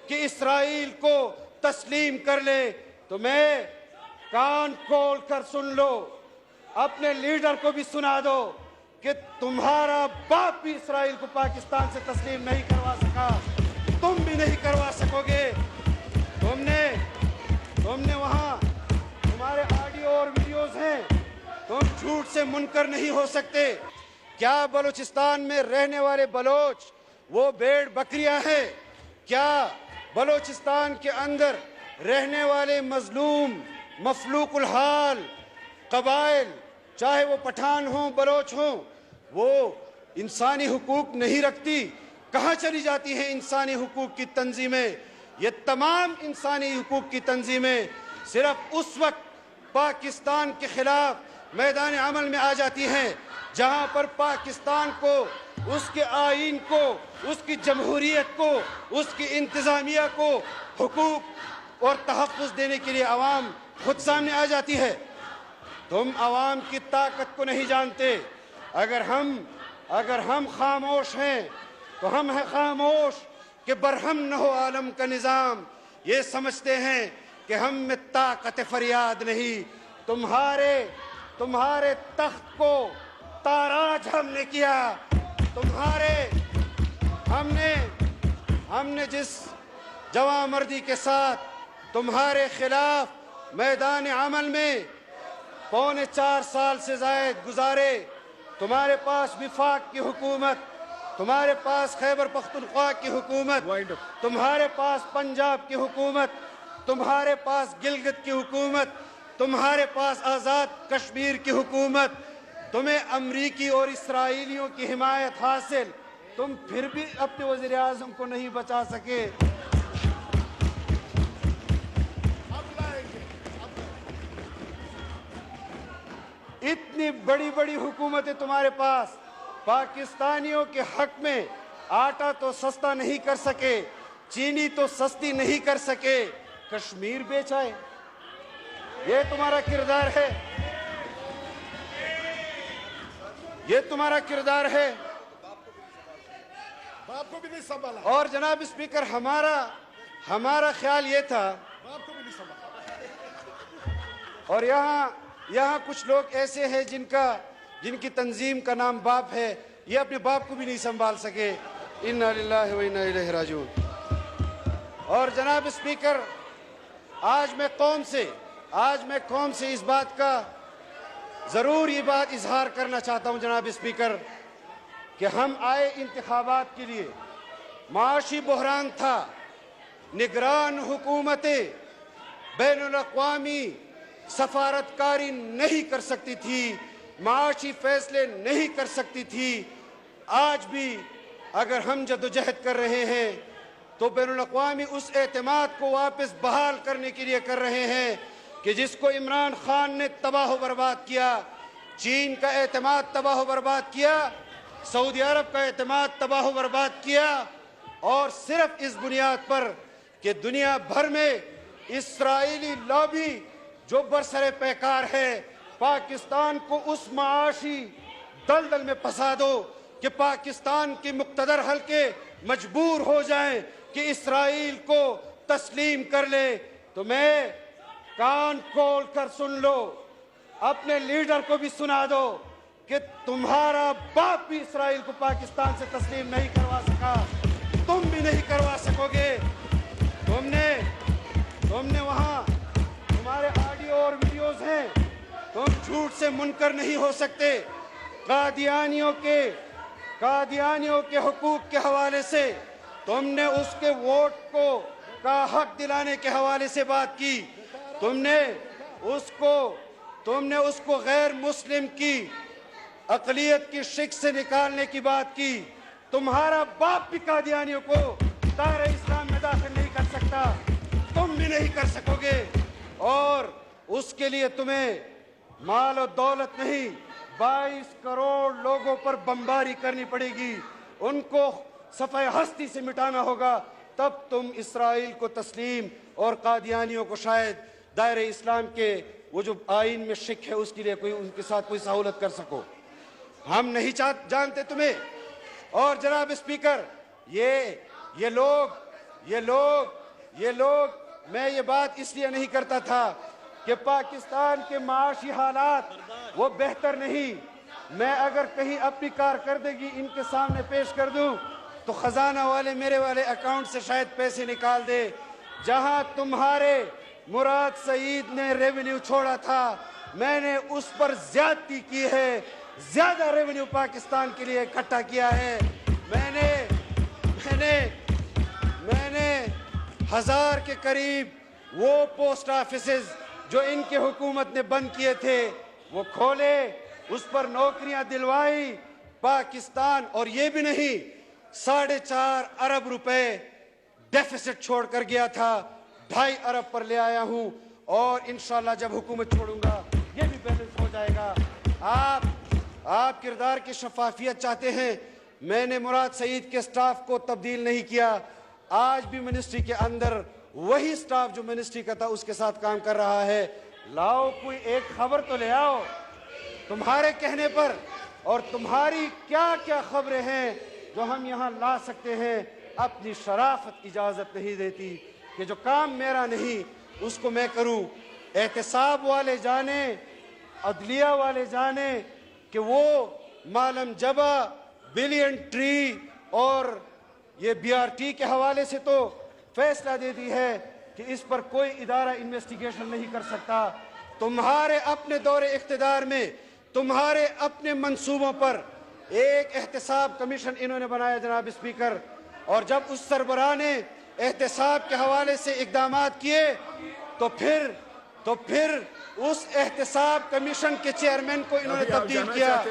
کہ اسرائیل کو تسلیم کر لے تو میں کان کھول کر سن لو، اپنے لیڈر کو بھی سنا دو کہ تمہارا باپ بھی اسرائیل کو پاکستان سے تسلیم نہیں کروا سکا، تم بھی نہیں کروا سکو گے۔ تم نے وہاں تمہارے آڈیو اور ویڈیوز ہیں، تم جھوٹ سے منکر نہیں ہو سکتے۔ کیا بلوچستان میں رہنے والے بلوچ وہ بھیڑ بکریاں ہیں؟ کیا بلوچستان کے اندر رہنے والے مظلوم مفلوق الحال قبائل، چاہے وہ پٹھان ہوں بلوچ ہوں، وہ انسانی حقوق نہیں رکھتی؟ کہاں چلی جاتی ہیں انسانی حقوق کی تنظیمیں؟ یہ تمام انسانی حقوق کی تنظیمیں صرف اس وقت پاکستان کے خلاف میدان عمل میں آ جاتی ہیں جہاں پر پاکستان کو، اس کے آئین کو، اس کی جمہوریت کو، اس کی انتظامیہ کو حقوق اور تحفظ دینے کے لیے عوام خود سامنے آ جاتی ہے۔ تم عوام کی طاقت کو نہیں جانتے۔ اگر ہم خاموش ہیں تو ہم ہیں خاموش کہ برہم نہ ہو عالم کا نظام۔ یہ سمجھتے ہیں کہ ہم میں طاقت فریاد نہیں۔ تمہارے تخت کو تاراج ہم نے کیا۔ ہم نے جس جواں مردی کے ساتھ تمہارے خلاف میدان عمل میں 4.25 سال سے زائد گزارے، تمہارے پاس وفاق کی حکومت، تمہارے پاس خیبر پختونخوا کی حکومت، تمہارے پاس پنجاب کی حکومت، تمہارے پاس گلگت کی حکومت، تمہارے پاس آزاد کشمیر کی حکومت، تمہیں امریکی اور اسرائیلیوں کی حمایت حاصل، تم پھر بھی اپنے وزیر اعظم کو نہیں بچا سکے۔ اتنی بڑی بڑی حکومتیں تمہارے پاس، پاکستانیوں کے حق میں آٹا تو سستا نہیں کر سکے، چینی تو سستی نہیں کر سکے، کشمیر بیچائے۔ یہ تمہارا کردار ہے، یہ تمہارا کردار ہے۔ باپ کو بھی نہیں سنبھالا، اور جناب اسپیکر، ہمارا خیال یہ تھا، باپ کو بھی نہیں سنبھالا۔ اور یہاں کچھ لوگ ایسے ہیں جن کی تنظیم کا نام باپ ہے، یہ اپنے باپ کو بھی نہیں سنبھال سکے۔ انا للہ و انا الیہ راجعون۔ اور جناب اسپیکر، آج میں قوم سے اس بات کا ضرور یہ بات اظہار کرنا چاہتا ہوں جناب اسپیکر، کہ ہم آئے انتخابات کے لیے، معاشی بحران تھا، نگران حکومتیں بین الاقوامی سفارتکاری نہیں کر سکتی تھی، معاشی فیصلے نہیں کر سکتی تھی۔ آج بھی اگر ہم جدوجہد کر رہے ہیں تو بین الاقوامی اس اعتماد کو واپس بحال کرنے کے لیے کر رہے ہیں کہ جس کو عمران خان نے تباہ و برباد کیا۔ چین کا اعتماد تباہ و برباد کیا، سعودی عرب کا اعتماد تباہ و برباد کیا، اور صرف اس بنیاد پر کہ دنیا بھر میں اسرائیلی لابی جو برسر پیکار ہے، پاکستان کو اس معاشی دلدل میں پھنسا دو کہ پاکستان کی مقتدر حلقے مجبور ہو جائیں کہ اسرائیل کو تسلیم کر لے۔ تو میں کان کھول کر سن لو، اپنے لیڈر کو بھی سنا دو کہ تمہارا باپ بھی اسرائیل کو پاکستان سے تسلیم نہیں کروا سکا، تم بھی نہیں کروا سکو گے۔ تم نے وہاں تمہارے آڈیو اور ویڈیوز ہیں، تم جھوٹ سے منکر نہیں ہو سکتے۔ قادیانیوں کے حقوق کے حوالے سے تم نے اس کے ووٹ کا حق دلانے کے حوالے سے بات کی، تم نے اس کو غیر مسلم کی اقلیت کی شک سے نکالنے کی بات کی۔ تمہارا باپ بھی قادیانیوں کو دائرہ اسلام میں داخل نہیں کر سکتا، تم بھی نہیں کر سکو گے، اور اس کے لیے تمہیں مال و دولت نہیں، 22 کروڑ لوگوں پر بمباری کرنی پڑے گی، ان کو صفحہ ہستی سے مٹانا ہوگا، تب تم اسرائیل کو تسلیم اور قادیانیوں کو شاید دائرہ اسلام کے وہ جو آئین میں شک ہے اس کے لیے ان کے ساتھ کوئی سہولت کر سکو۔ ہم نہیں جانتے تمہیں۔ اور جناب اسپیکر، یہ لوگ میں یہ بات اس لیے نہیں کرتا تھا کہ پاکستان کے معاشی حالات وہ بہتر نہیں. میں اگر کہیں اپنی کارکردگی ان کے سامنے پیش کر دوں تو خزانہ والے میرے والے اکاؤنٹ سے شاید پیسے نکال دے. جہاں تمہارے مراد سعید نے ریونیو چھوڑا تھا میں نے اس پر زیادتی کی ہے, زیادہ ریونیو پاکستان کے لیے اکٹھا کیا ہے. میں نے 1000 کے قریب وہ پوسٹ آفیسز جو ان کے حکومت نے بند کیے تھے وہ کھولے, اس پر نوکریاں دلوائی. پاکستان اور یہ بھی نہیں 4.5 ارب روپے ڈیفیسٹ چھوڑ کر گیا تھا, 2.5 ارب پر لے آیا ہوں, اور انشاءاللہ جب حکومت چھوڑوں گا یہ بھی بیلنس ہو جائے گا. آپ کردار کی شفافیت چاہتے ہیں. میں نے مراد سعید کے سٹاف کو تبدیل نہیں کیا. آج بھی منسٹری کے اندر وہی سٹاف جو منسٹری کا تھا اس کے ساتھ کام کر رہا ہے. لاؤ کوئی ایک خبر تو لے آؤ تمہارے کہنے پر, اور تمہاری کیا کیا خبریں ہیں جو ہم یہاں لا سکتے ہیں. اپنی شرافت اجازت نہیں دیتی کہ جو کام میرا نہیں اس کو میں کروں. احتساب والے جانے, عدلیہ والے جانے کہ وہ مالم جبا, بلین ٹری اور یہ BRT کے حوالے سے تو فیصلہ دے دی ہے کہ اس پر کوئی ادارہ انویسٹیگیشن نہیں کر سکتا. تمہارے اپنے دور اقتدار میں تمہارے اپنے منصوبوں پر ایک احتساب کمیشن انہوں نے بنایا جناب اسپیکر, اور جب اس سربراہ نے احتساب کے حوالے سے اقدامات کیے تو پھر اس احتساب کمیشن کے چیئرمین کو انہوں نے تبدیل کیا.